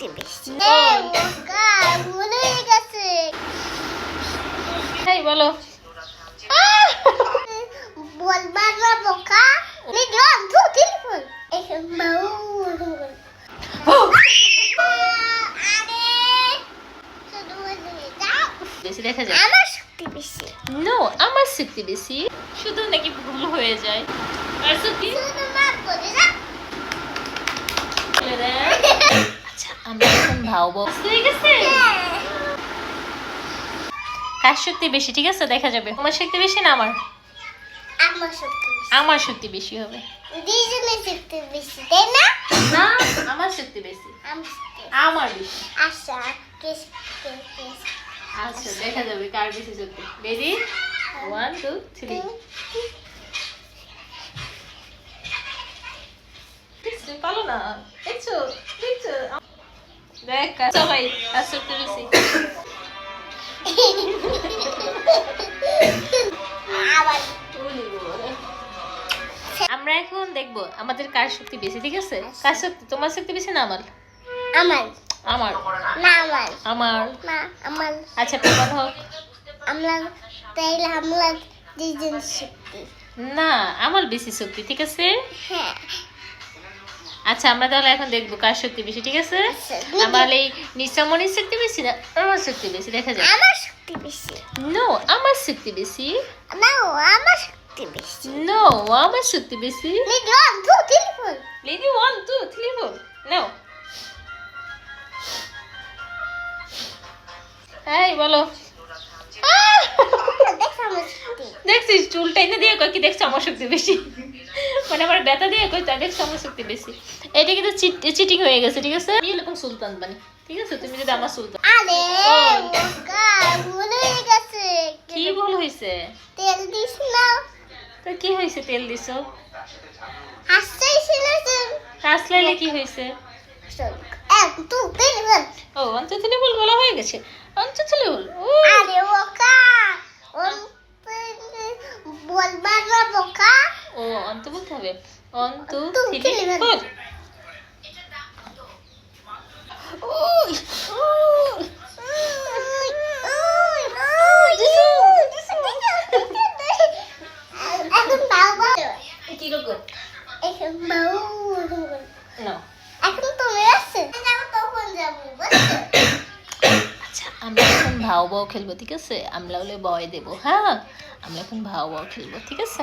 শক্তি বেশি। বোকা ভুলে গেছে। এই বলো বলবার না বোকা লিজন তু টেলিফোন এখন বাউ আরে শুধু বলে যাও বেশি দেখা যায় আমার শক্তি বেশি। নো আমার শক্তি বেশি শুধু নাকি ভুল হয়ে যায় আর শক্তি শুধু মাপ বলে যাও। বলে দেয়। আচ্ছা আমরা এখন ভাববো হয়ে গেছে কার শক্তি বেশি ঠিক আছে দেখা যাবে তোমার শক্তি বেশি না আমার আমার শক্তি বেশি। আমার শক্তি বেশি হবে দুইজনের শক্তি বেশি তাই না? না আমার শক্তি বেশি আমার শক্তি আমার বেশি আচ্ছা কেস কেস আচ্ছা দেখা যাবে কার বেশি শক্তি রেডি 1 2 3 দেখছো পালো না দেখছো দেখছো দেখ সবাই কার শক্তি বেশি আবার আমরা এখন দেখবো আমাদের কার শক্তি বেশি ঠিক আছে কার শক্তি তোমার শক্তি বেশি না আমার আমার আমার না আমার আমার না আমার আচ্ছা প্রমাণ হোক আমরা তাইলে আমরা দুইজন শক্তি। না আমার বেশি শক্তি ঠিক আছে হ্যাঁ আচ্ছা আমরা তাহলে এখন দেখবো কার শক্তি বেশি ঠিক আছে আচ্ছা, আমার এই নিঃসমনির শক্তি বেশি না আমার শক্তি বেশি দেখা যায় আমার শক্তি বেশি। নো আমার শক্তি বেশি না আমার শক্তি বেশি। নো আমার শক্তি বেশি লিজন তু টেলিফোন লেডি 1 2 3 4 নাও এই বলো দেখ আমার শক্তি দেখছিস চুলটা এনে দিয়ে কই কি দেখছো আমার শক্তি বেশি মানে আমার ব্যথা দিয়ে কই তা দেখছো আমার শক্তি বেশি এটা কিন্তু চিটিং হয়ে গেছে ঠিক আছে আমি এরকম সুলতান বানি ঠিক আছে তুমি যদি আমার সুলতান আরে বোকা ভুলে গেছে। কি ভুল হইছে তেল দিস না তো কি হইছে তেল দিছো হাসতেই ছিলেন কাসলাইলে কি হইছে এক তু টেলিফোন ও অন্ততলে বল বলা হয়ে গেছে অন্ততলে বল ও আরে বোকা বলবার না বোকা ও অন্ত বলতে হবে অন্ত টু, থ্রি থ্রি, ফোর ওই ওই এখন বাবা কি রকম এখন বাবু না এখন তুমি আসছে যাবো তখন যাবো আচ্ছা আমরা এখন ভাও ভাও খেলবো ঠিক আছে আমরা হলে বয় দেবো হ্যাঁ আমরা এখন ভাও ভাও খেলবো ঠিক আছে